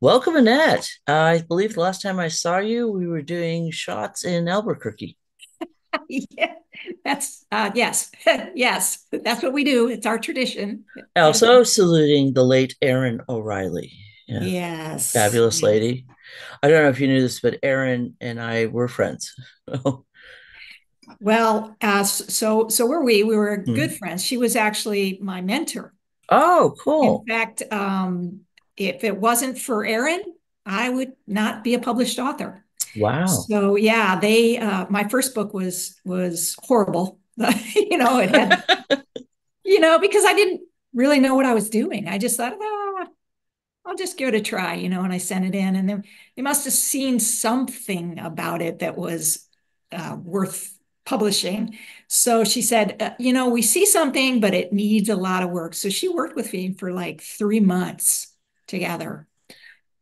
Welcome, Annette. I believe the last time I saw you, we were doing shots in Albuquerque. Yeah, that's yes, yes, that's what we do. It's our tradition. That is, Also saluting the late Erin O'Reilly. Yeah, yes, fabulous yes. lady. I don't know if you knew this, but Erin and I were friends. Well, so were we. We were Hmm. good friends. She was actually my mentor. Oh, In cool. fact, if it wasn't for Erin, I would not be a published author. Wow. So yeah, they my first book was horrible. It had because I didn't really know what I was doing. I just thought, I'll just give it a try, and I sent it in, and then they must have seen something about it that was worth publishing. So she said, we see something, but it needs a lot of work. So she worked with me for like 3 months together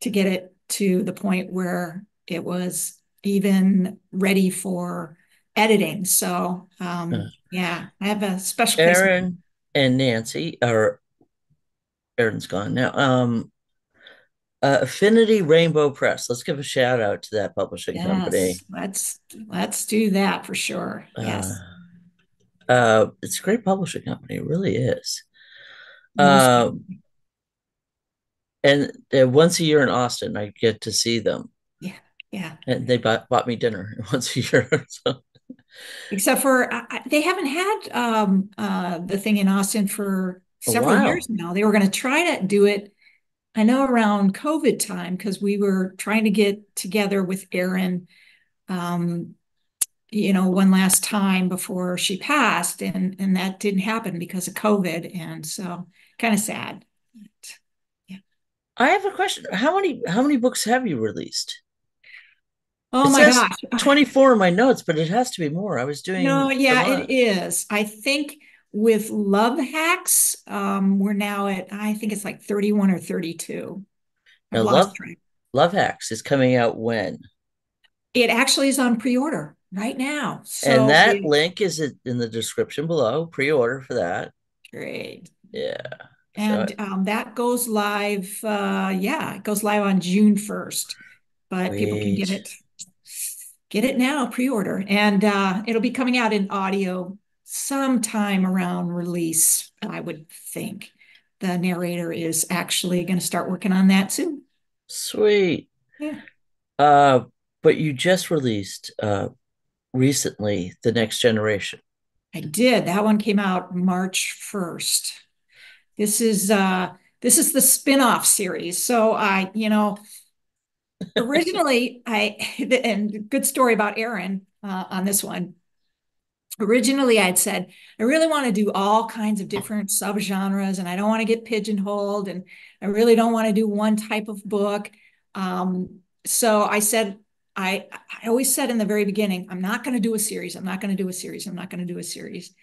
to get it to the point where it was even ready for editing. So, Uh, yeah, I have a special place. Erin and Nancy, or Erin's gone now. Affinity Rainbow Press. Let's give a shout out to that publishing company. Yes, let's do that for sure. Uh, Yes, it's a great publishing company. It really is. most Uh, definitely. and once a year in Austin, I get to see them, Yeah, yeah. and they bought me dinner once a year. So, Except for they haven't had the thing in Austin for a several years while. now. They were going to try to do it, I know, around COVID time because we were trying to get together with Erin, um, one last time before she passed, and that didn't happen because of COVID, and so kind of sad. Yeah. I have a question. How many books have you released? Oh It my says gosh. 24 in my notes, but it has to be more. I was No, doing the yeah, it month. is. I think with Love Hacks, we're now at, I think it's like 31 or 32. I've Now, lost Love track. Love Hacks is coming out when? It actually is on pre-order right now. And So that it's link is in the description below. Pre-order for that. great. Yeah. So And that goes live, yeah, it goes live on June 1st, but people can sweet. get it now, pre-order. And it'll be coming out in audio sometime around release, I would think. The narrator is actually going to start working on that soon. Sweet. Yeah, Uh, but you just released recently The Next Generation. I did. That one came out March 1st. This is uh this is the spin-off series. So originally I and good story about Aaron on this one. Originally I'd said I really want to do all kinds of different subgenres and I don't want to get pigeonholed and I really don't want to do one type of book. So I said I always said in the very beginning, I'm not going to do a series. I'm not going to do a series. I'm not going to do a series.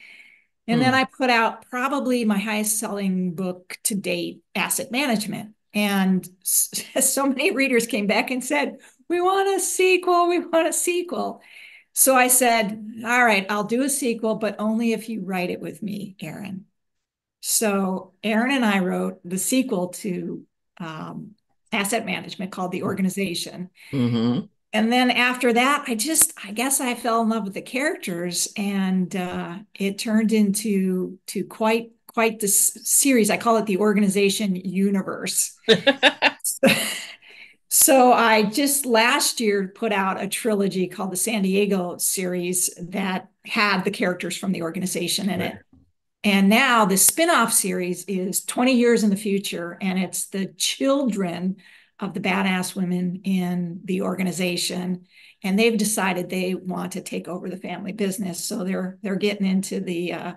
And then Hmm. I put out probably my highest selling book to date, Asset Management. And so many readers came back and said, we want a sequel. We want a sequel. So I said, all right, I'll do a sequel, but only if you write it with me, Aaron. So Aaron and I wrote the sequel to um, Asset Management called The Organization. Mm-hmm. And then after that, I guess I fell in love with the characters, and it turned into to quite this series. I call it the Organization Universe. So I just last year put out a trilogy called the San Diego series that had the characters from the organization in it. Right. And now the spin-off series is 20 years in the future, and it's the children of the badass women in the organization. And they've decided they want to take over the family business. So they're getting into the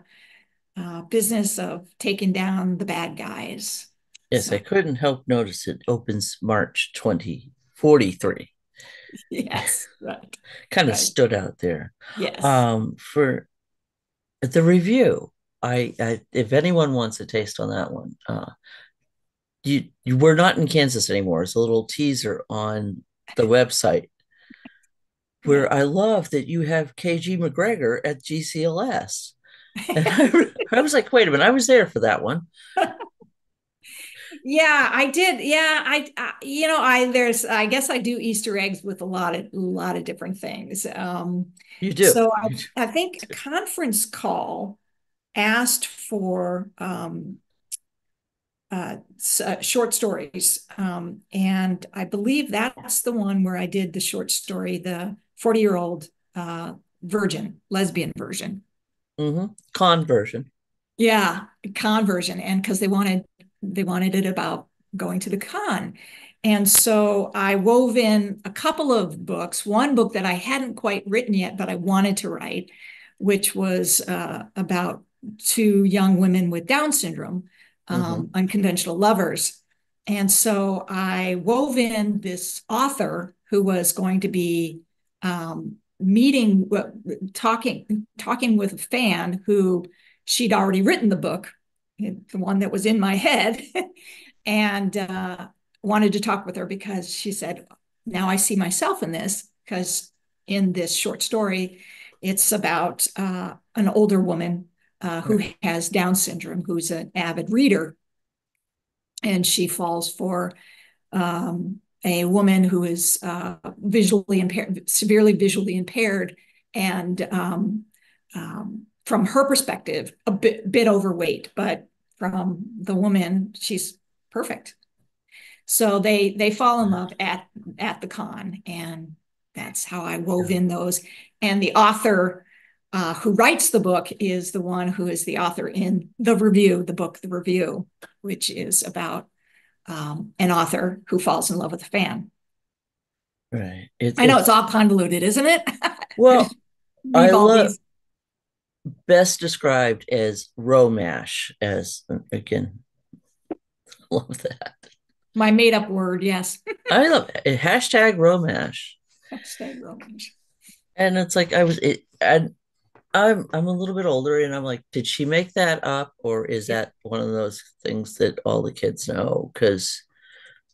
business of taking down the bad guys. Yes, I So couldn't help notice it opens March 2043. yes, right, Kind of right. stood out there. Yes. For the review, I if anyone wants a taste on that one, you were not in Kansas anymore. It's a little teaser on the website Yeah. where I love that you have KG McGregor at GCLS. And I was like, wait a minute, I was there for that one. Yeah, I did. Yeah, you know, I guess I do Easter eggs with a lot of different things. You do. So You do. I think a conference call asked for short stories, and I believe that's the one where I did the short story, the 40-year-old virgin, lesbian version. Conversion. Yeah, conversion, and because they wanted it about going to the con. And so I wove in a couple of books, one book that I hadn't quite written yet, but I wanted to write, which was about two young women with Down syndrome, Hmm. unconventional lovers. And so I wove in this author who was going to be meeting, talking with a fan who she'd already written the book, the one that was in my head, and wanted to talk with her because she said, now I see myself in this, because in this short story, it's about an older woman who Right. has Down syndrome, who's an avid reader, and she falls for a woman who is visually impaired, severely visually impaired, and from her perspective, a bit overweight, but from the woman, she's perfect. So they fall in love at the con, and that's how I wove Yeah. in those. And the author who writes the book is the one who is the author in the review, the book, the review, which is about an author who falls in love with a fan. Right. I know it's all convoluted, isn't it? I Well, just I weave all love these. best described as romash, as again, love that. My made up word, yes. I love it. Hashtag romash. Hashtag romance. And it's like I was it and I'm a little bit older and I'm like, did she make that up or is Yeah. that one of those things that all the kids know? Because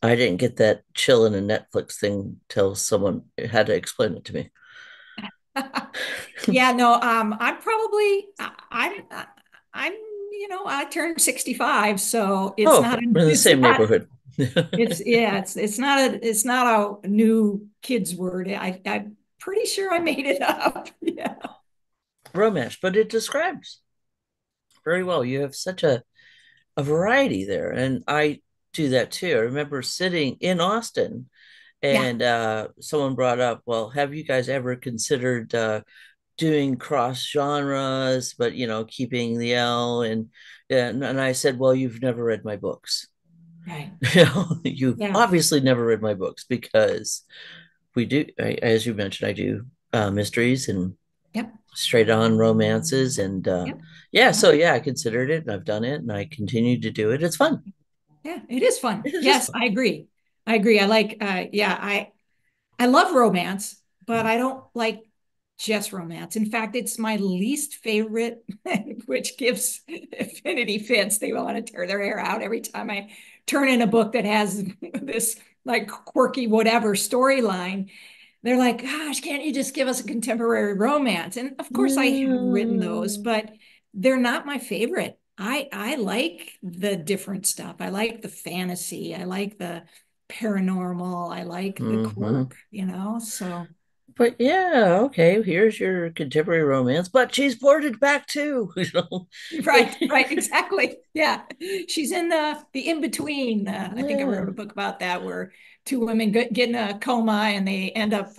I didn't get that chill in a Netflix thing till someone had to explain it to me. Yeah, no, I'm, you know, I turned 65, so Oh, okay. We're in the it's same not, neighborhood. it's not a new kids word. I'm pretty sure I made it up. Yeah. Romash, but it describes very well. You have such a variety there. And I do that too. I remember sitting in Austin Yeah. and someone brought up, well, have you guys ever considered doing cross genres, but keeping the L and I said, well, you've never read my books. Right. You've Yeah. obviously never read my books because we do, as you mentioned, I do mysteries and Yep. straight on romances and Yep. yeah, Yep. so yeah, I considered it and I've done it and I continue to do it. It's fun. Yeah, it is fun. It is just Yes, fun. I agree. I agree. I like yeah, I love romance, but I don't like just romance. In fact, it's my least favorite, which gives Affinity fits. They want to tear their hair out every time I turn in a book that has this like quirky whatever storyline. They're like, gosh, can't you just give us a contemporary romance? And of course, I have written those, Mm, but they're not my favorite. I like the different stuff. I like the fantasy. I like the paranormal. I like the hmm. quirk, you know? So, But yeah, okay, here's your contemporary romance, but she's boarded back too. Like, right, right, exactly. Yeah. She's in the in between. I think I yeah, wrote a book about that where two women get in a coma and they end up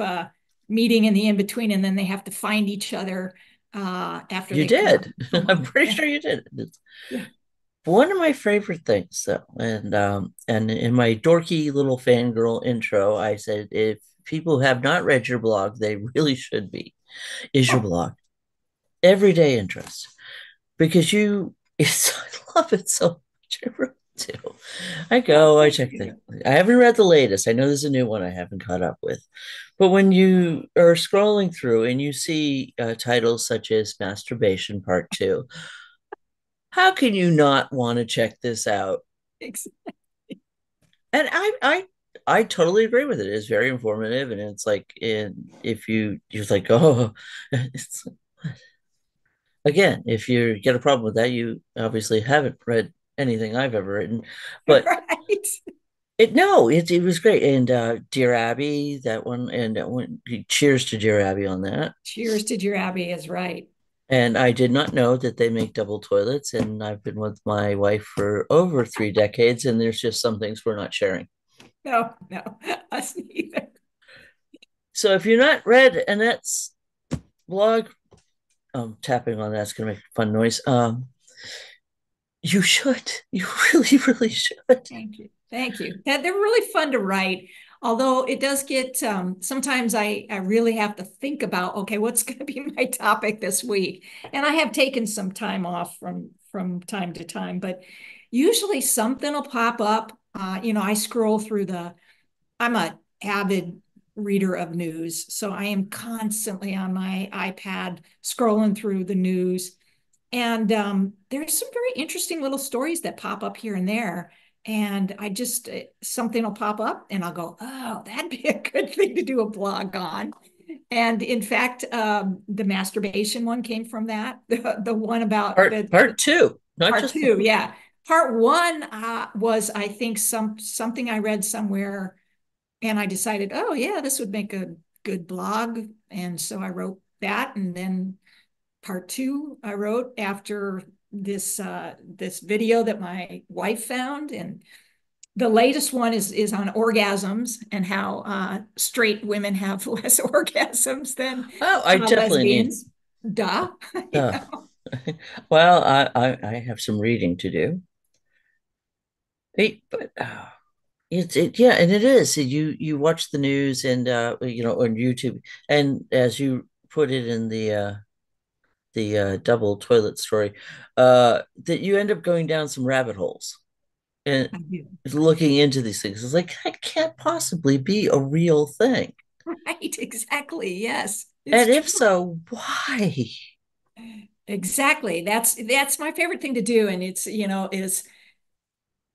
meeting in the in between, and then they have to find each other after you they come out of did. the I'm coma. pretty Yeah. sure you did. It's Yeah. one of my favorite things, though, and in my dorky little fangirl intro, I said if people have not read your blog, they really should be. Is your Oh, blog everyday interest? Because you, it's I love it so much. I really do. I oh, go, I thank check things. you. I haven't read the latest. I know there's a new one I haven't caught up with. But when you are scrolling through and you see titles such as Masturbation Part Two, how can you not want to check this out? Thanks. And I totally agree with it. It's very informative, and it's like if you're like, oh, it's again, if you get a problem with that, you obviously haven't read anything I've ever written. But Right. it was great. And Dear Abby, that one, and that one, cheers to Dear Abby on that. Cheers to Dear Abby is right. And I did not know that they make double toilets. And I've been with my wife for over 3 decades, and there's just some things we're not sharing. No, no, us neither. So if you're not read Annette's blog, tapping on that's gonna make a fun noise. You should. You really, really should. Thank you. Thank you. That they're really fun to write. Although it does get sometimes I really have to think about, okay, what's going to be my topic this week? And I have taken some time off from time to time, but usually something will pop up. I scroll through I'm a avid reader of news, so I am constantly on my iPad scrolling through the news. And there's some very interesting little stories that pop up here and there. And something will pop up and I'll go, oh, that'd be a good thing to do a blog on. And in fact, the masturbation one came from that. The one about Part two, not part just two, yeah. Part one was, I think, something I read somewhere, and I decided, oh yeah, this would make a good blog. And so I wrote that, and then part two I wrote after this video that my wife found, and the latest one is on orgasms and how straight women have less orgasms than oh, I definitely need. lesbians. Duh. You Uh, know? well, I have some reading to do. Hey, but yeah, and it is. You watch the news and on YouTube, and as you put it in the double toilet story, that you end up going down some rabbit holes and I do. looking into these things. It's like that can't possibly be a real thing. Right, exactly. Yes, it's And if true. so, why? Exactly. That's my favorite thing to do. And is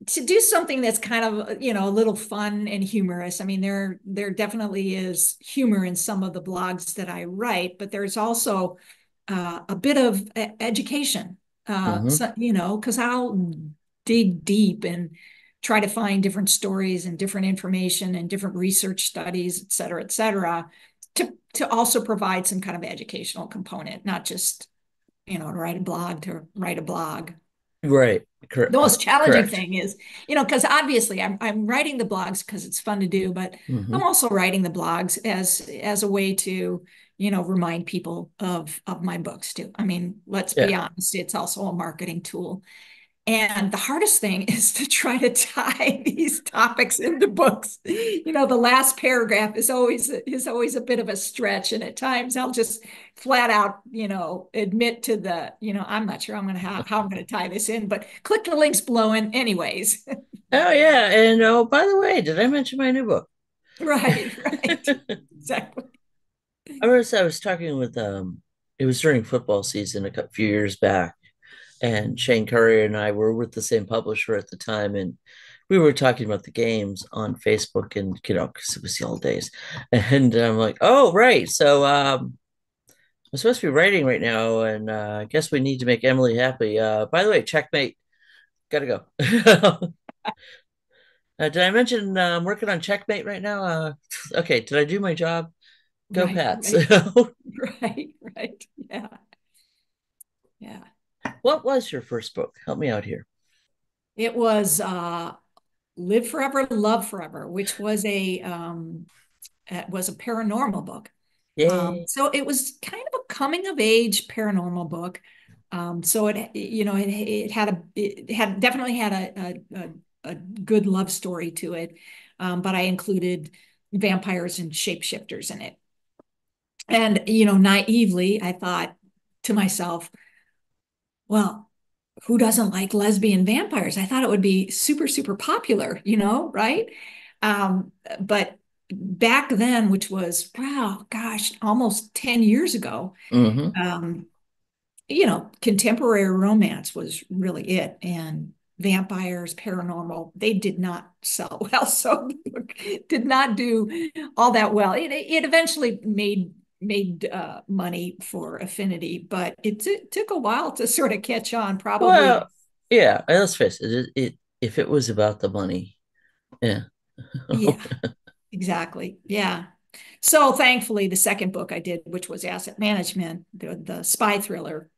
to do something that's kind of, a little fun and humorous. I mean, there definitely is humor in some of the blogs that I write, but there's also a bit of education. Hmm. So, because I'll dig deep and try to find different stories and different information and different research studies, et cetera, to also provide some kind of educational component, not just, to write a blog to write a blog. Right. The most challenging Correct. thing is, because obviously I'm writing the blogs because it's fun to do, but I'm Hmm. also writing the blogs as a way to, remind people of my books too. I mean, let's be Yeah. honest, it's also a marketing tool. And the hardest thing is to try to tie these topics into books. The last paragraph is always a bit of a stretch, and at times I'll just flat out, admit to I'm not sure how I'm gonna tie this in, but click the links below, and anyways. Oh yeah. And oh, by the way, did I mention my new book? Right, right, exactly. I was talking with it was during football season few years back, and Shane Curry and I were with the same publisher at the time, and we were talking about the games on Facebook, and because it was the old days, and I'm like, oh right, so I'm supposed to be writing right now, and I guess we need to make Emily happy. By the way, checkmate, gotta go. Did I mention I'm working on checkmate right now? Okay, did I do my job? Go Right, Pats. right, right, right. Yeah, yeah. What was your first book? Help me out here. It was Live Forever, Love Forever, which was a paranormal book. Yay. So it was kind of a coming of age paranormal book. So it had definitely had a good love story to it. But I included vampires and shapeshifters in it. And, naively, I thought to myself, well, who doesn't like lesbian vampires? I thought it would be super, super popular, right? But back then, which was, wow, gosh, almost 10 years ago, Mm-hmm. um, contemporary romance was really it. And vampires, paranormal, they did not sell well. So did not do all that well. It eventually made money for Affinity, but it took a while to sort of catch on, probably Well, Yeah, let's face it, if it was about the money, yeah. Yeah, exactly. Yeah. So thankfully, the second book I did, which was Asset Management, the spy thriller,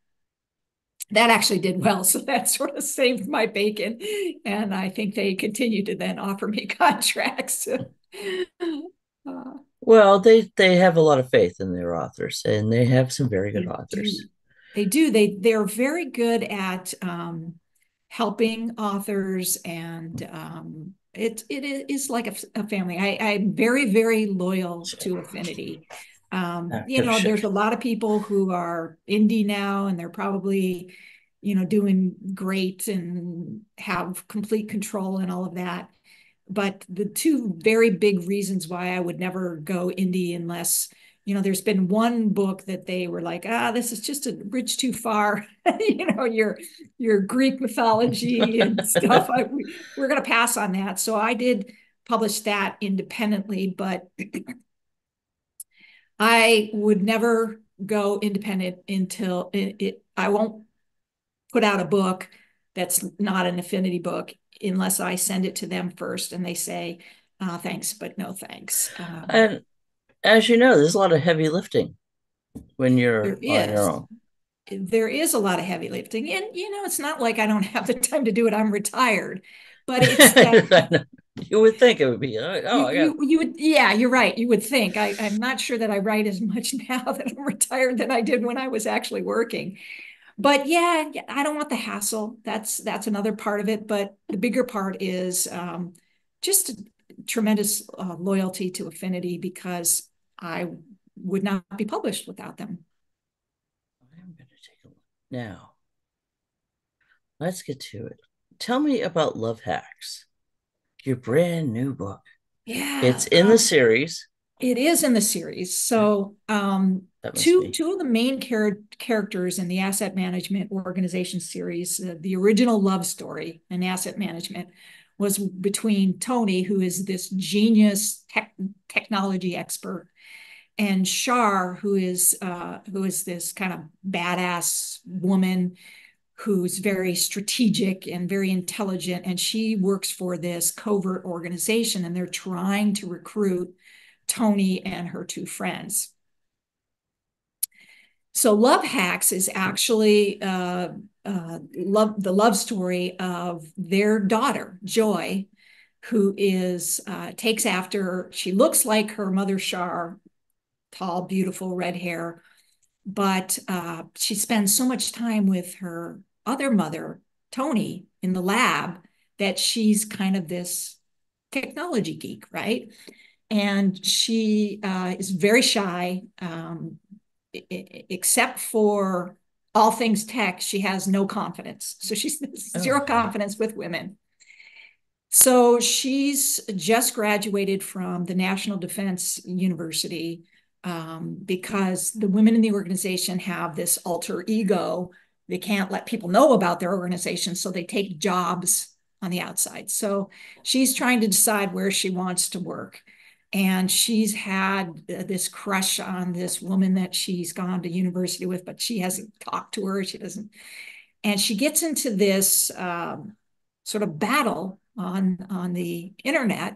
that actually did well. So that sort of saved my bacon. And I think they continue to then offer me contracts. Well, they have a lot of faith in their authors, and they have some very good They authors. do. They do. They're very good at helping authors, and it is like a family. I'm very, very loyal to Affinity. No shit. There's a lot of people who are indie now, and they're probably, doing great and have complete control and all of that. But the two very big reasons why I would never go indie unless, there's been one book that they were like, this is just a bridge too far. Your Greek mythology and stuff. We're going to pass on that. So I did publish that independently, but I would never go independent until I won't put out a book that's not an Affinity book unless I send it to them first and they say, thanks, but no thanks. And as you know, there's a lot of heavy lifting when There you're on your is. own. There is a lot of heavy lifting. And, it's not like I don't have the time to do it. I'm retired. But it's that You would think it would be, oh, you I got. you would, yeah, you're right. You would think. I'm not sure that I write as much now that I'm retired than I did when I was actually working. But yeah, I don't want the hassle. That's another part of it. But the bigger part is just tremendous loyalty to Affinity because I would not be published without them. I'm going to take a look now. Let's get to it. Tell me about Love Hacks, your brand new book. It's Yeah, in the series. it is in the series. Yeah, So that must two be. two of the main characters in the asset management organization series, the original love story in asset management was between Tony, who is this genius technology expert, and Shar, who is this kind of badass woman who's very strategic and very intelligent, and she works for this covert organization, and they're trying to recruit Tony and her two friends. So Love Hacks is actually the love story of their daughter, Joy, who is takes after, she looks like her mother Shar, tall, beautiful, red hair, but she spends so much time with her other mother, Tony, in the lab that she's kind of this technology geek, right? And she is very shy, except for all things tech. She has no confidence. So she's Oh, zero confidence with women. So she's just graduated from the National Defense University because the women in the organization have this alter ego. They can't let people know about their organization, so they take jobs on the outside. So she's trying to decide where she wants to work. And she's had this crush on this woman that she's gone to university with, but she hasn't talked to her. She doesn't. And she gets into this sort of battle on the internet,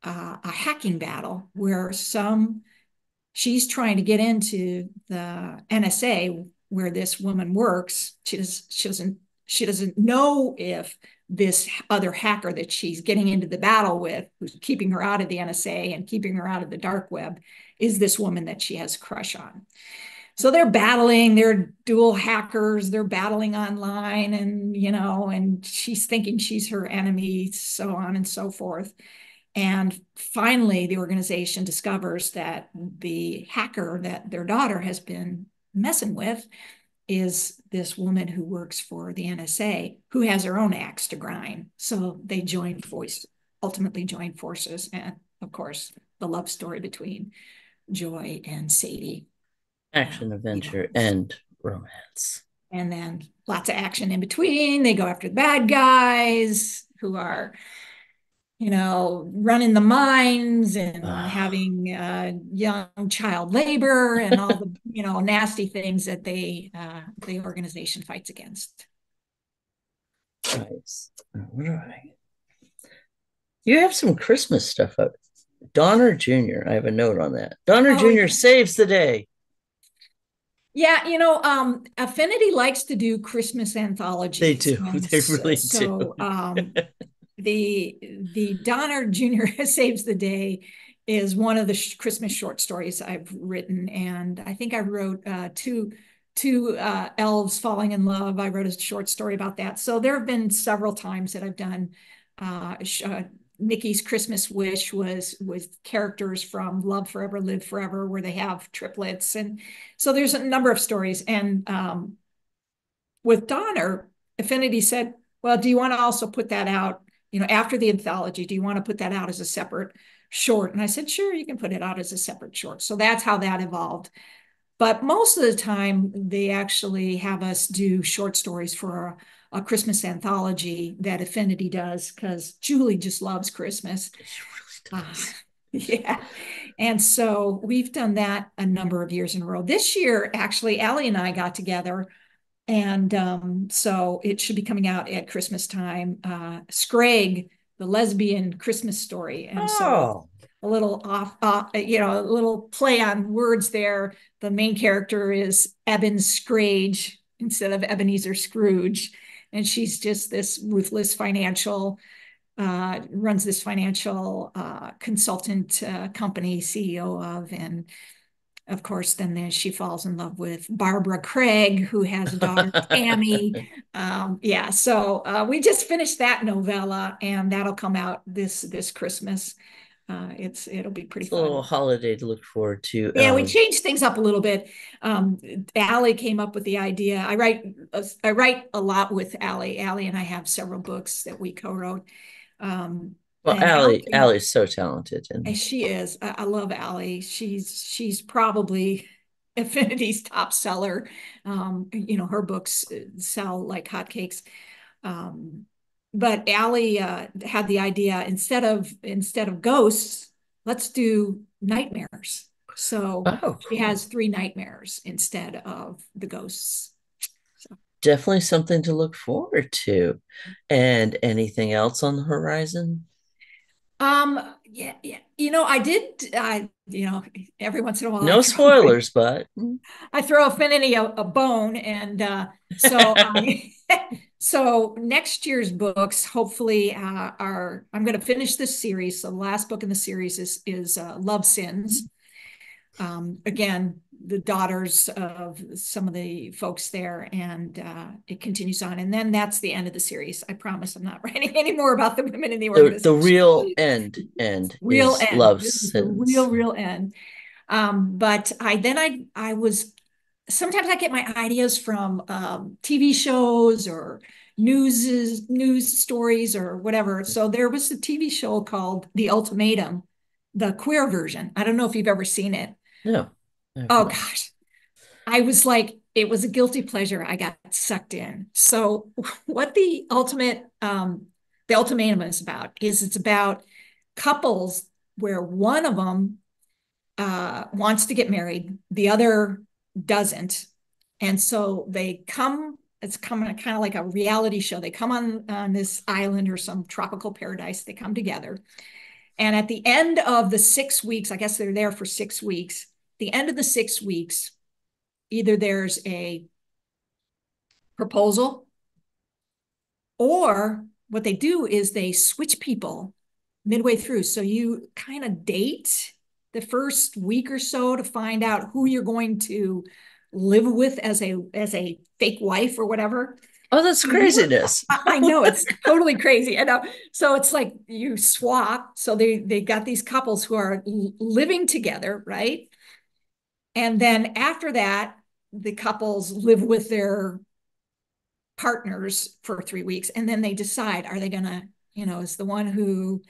a hacking battle where she's trying to get into the NSA where this woman works. She doesn't know if this other hacker that she's getting into the battle with, who's keeping her out of the NSA and keeping her out of the dark web, is this woman that she has a crush on. So they're battling, they're dual hackers, they're battling online, and she's thinking she's her enemy, so on and so forth. And finally, the organization discovers that the hacker that their daughter has been messing with is this woman who works for the NSA, who has her own axe to grind. So they ultimately join forces. And of course, the love story between Joy and Sadie. action, You know, adventure, and romance. and then lots of action in between. They go after the bad guys who are, running the mines and Ah, having young child labor and all the, nasty things that the organization fights against. Nice. What do I? You have some Christmas stuff up. Donner Jr. I have a note on that. Donner Oh Jr. yeah. saves the day. Yeah, Affinity likes to do Christmas They anthologies, do. and They really do. the Donner Jr. Saves the Day is one of the Christmas short stories I've written, and I think I wrote two elves falling in love. I wrote a short story about that. So there have been several times that I've done. Mickey's Christmas Wish was with characters from Love Forever, Live Forever, where they have triplets, and so there's a number of stories. And with Donner, Affinity said, well, do you want to also put that out, after the anthology? Do you want to put that out as a separate short? And I said, sure, you can put it out as a separate short. So that's how that evolved. But most of the time, they actually have us do short stories for a Christmas anthology that Affinity does because Julie just loves Christmas. She really Uh, does. yeah. And so we've done that a number of years in a row. This year, actually, Allie and I got together, and so it should be coming out at Christmas time. Scrag, the lesbian Christmas story. And so it's Oh, a little a little play on words there. The main character is Eben Scrage instead of Ebenezer Scrooge. And she's just this ruthless runs this financial consultant company, CEO of, and of course, then she falls in love with Barbara Craig, who has a daughter, Tammy. Yeah, so we just finished that novella, and that'll come out this Christmas. It'll be pretty it's a little fun. holiday to look forward to. Yeah, we changed things up a little bit. Allie came up with the idea. I write a lot with Allie. Allie and I have several books that we co-wrote. Um, Well, and Allie came up. Allie's so talented, and She is. I love Allie. She's probably Affinity's top seller. Her books sell like hotcakes. Um, but Allie had the idea instead of ghosts, let's do nightmares. So oh, she cool. has three nightmares instead of the ghosts. So, Definitely something to look forward to. And anything else on the horizon? yeah, yeah. I did. Every once in a while, I No throw spoilers, but I throw Affinity a bone, and so so next year's books hopefully are I'm going to finish this series. So the last book in the series is Love Sins. Again, the daughters of some of the folks there, and it continues on. And then that's the end of the series. I promise I'm not writing any more about the women in the the organization. real end Real is end. love This is the real, sins. real end. But I was sometimes I get my ideas from TV shows or news stories or whatever. So there was a TV show called The Ultimatum, the queer version. I don't know if you've ever seen it. No, I have Oh not. gosh, I was like, it was a guilty pleasure. I got sucked in. So what the ultimatum is about is it's about couples where one of them wants to get married, the other doesn't. And so it's coming kind of like a reality show. They come on this island or some tropical paradise, they come together. And at the end of the 6 weeks, I guess they're there for 6 weeks, the end of the 6 weeks, either there's a proposal or what they do is they switch people midway through. So you kind of date the first week or so to find out who you're going to live with as a fake wife or whatever. Oh, that's So you're craziness. I know it's totally crazy. I know. So it's like you swap. So they got these couples who are living together, right? And then after that, the couples live with their partners for 3 weeks, and then they decide, are they gonna, is the one who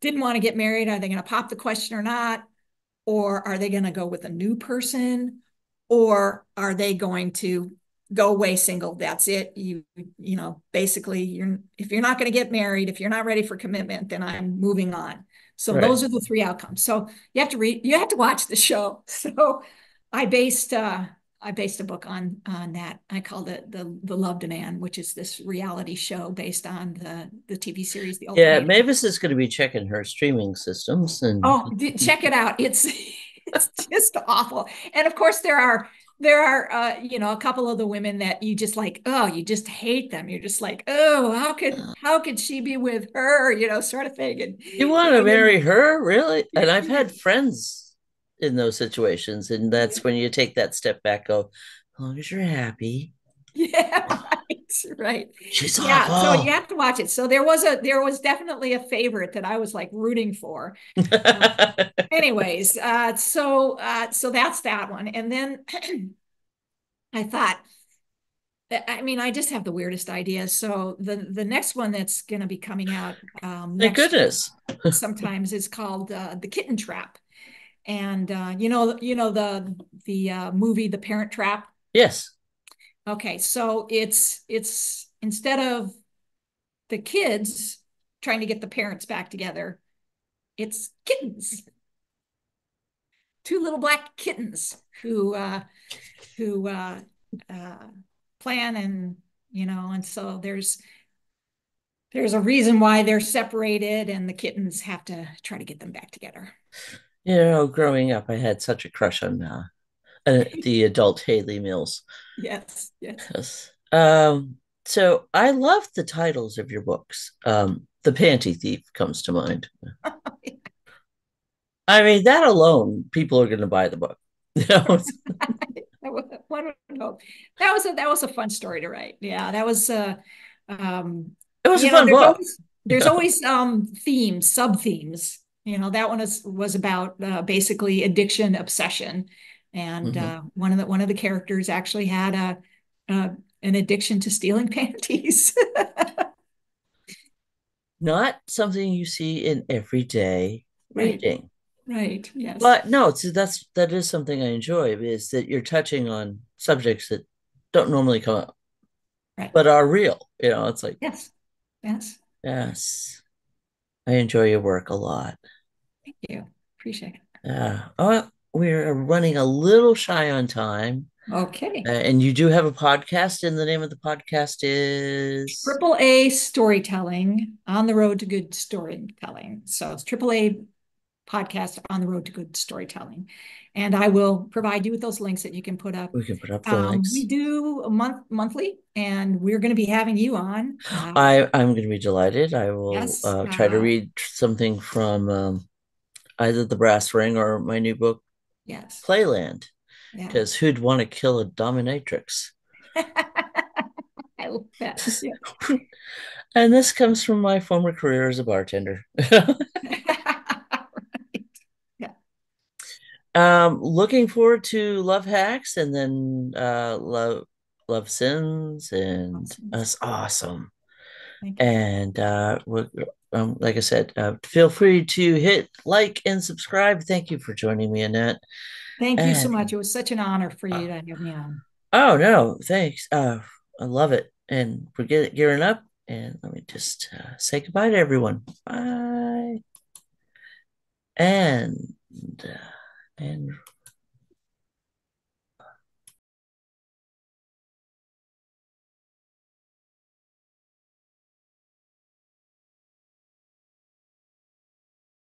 didn't want to get married, are they going to pop the question or not? Or are they going to go with a new person? Or are they going to go away single? That's it. Basically, if you're not going to get married, if you're not ready for commitment, then I'm moving on. So Right. those are the three outcomes. So you have to watch the show. So I based I based a book on that. I called it the Love Demand, which is this reality show based on the TV series The Yeah, Ultimatum. Mavis is going to be checking her streaming systems and Oh, check it out. It's just awful. And of course there are a couple of the women that you just like, oh, you just hate them. You're just like, oh, how could she be with her, sort of thing. And you want to then marry her, really? And I've had friends in those situations, and that's when you take that step back, go, as long as you're happy. yeah, right, right. She's Yeah, so you awful. have to watch it. So there was definitely a favorite that I was like rooting for. Uh, anyways, so that's that one. And then I thought, I mean, I just have the weirdest ideas. So the next one that's going to be coming out Thank next year goodness. sometimes is called The Kitten Trap. And the movie The Parent Trap. Yes. Okay, so it's instead of the kids trying to get the parents back together, it's kittens, two little black kittens who uh, plan, and so there's a reason why they're separated, and the kittens have to try to get them back together. Growing up, I had such a crush on the adult Haley Mills. Yes, yes. Yes. So I love the titles of your books. The Panty Thief comes to mind. I mean, that alone, people are going to buy the book. You know, One would hope. That was a fun story to write. Yeah, that was um it was a you know fun there's book. always there's always themes, sub themes. That one was about basically addiction, obsession, and Mhm. one of the characters actually had an addiction to stealing panties. Not something you see in everyday Right, reading. right, yes, But no, that is something I enjoy is that you're touching on subjects that don't normally come up, right, but are real. It's like, yes, yes. yes, I enjoy your work a lot. Thank you, appreciate it. Yeah. Oh, we're running a little shy on time. Okay. And you do have a podcast, and the name of the podcast is Triple A storytelling on the road to good storytelling. So it's triple A podcast on the road to good storytelling. And I will provide you with those links that you can put up. we can put up the We links. do a monthly, and we're going to be having you on. I'm going to be delighted. I will Yes, try to read something from either The Brass Ring or my new book, yes, Playland, yeah. because who'd want to kill a dominatrix? I love that. Yeah. And this comes from my former career as a bartender. Right. Yeah. Looking forward to Love Hacks and then Love Sins, and Awesome. that's awesome. Thank you. And like I said, feel free to hit like and subscribe. Thank you for joining me, Annette. Thank you so And much. It was such an honor for you uh, to have me on. oh no, thanks. I love it. And we're gearing up. And let me just say goodbye to everyone. Bye. And and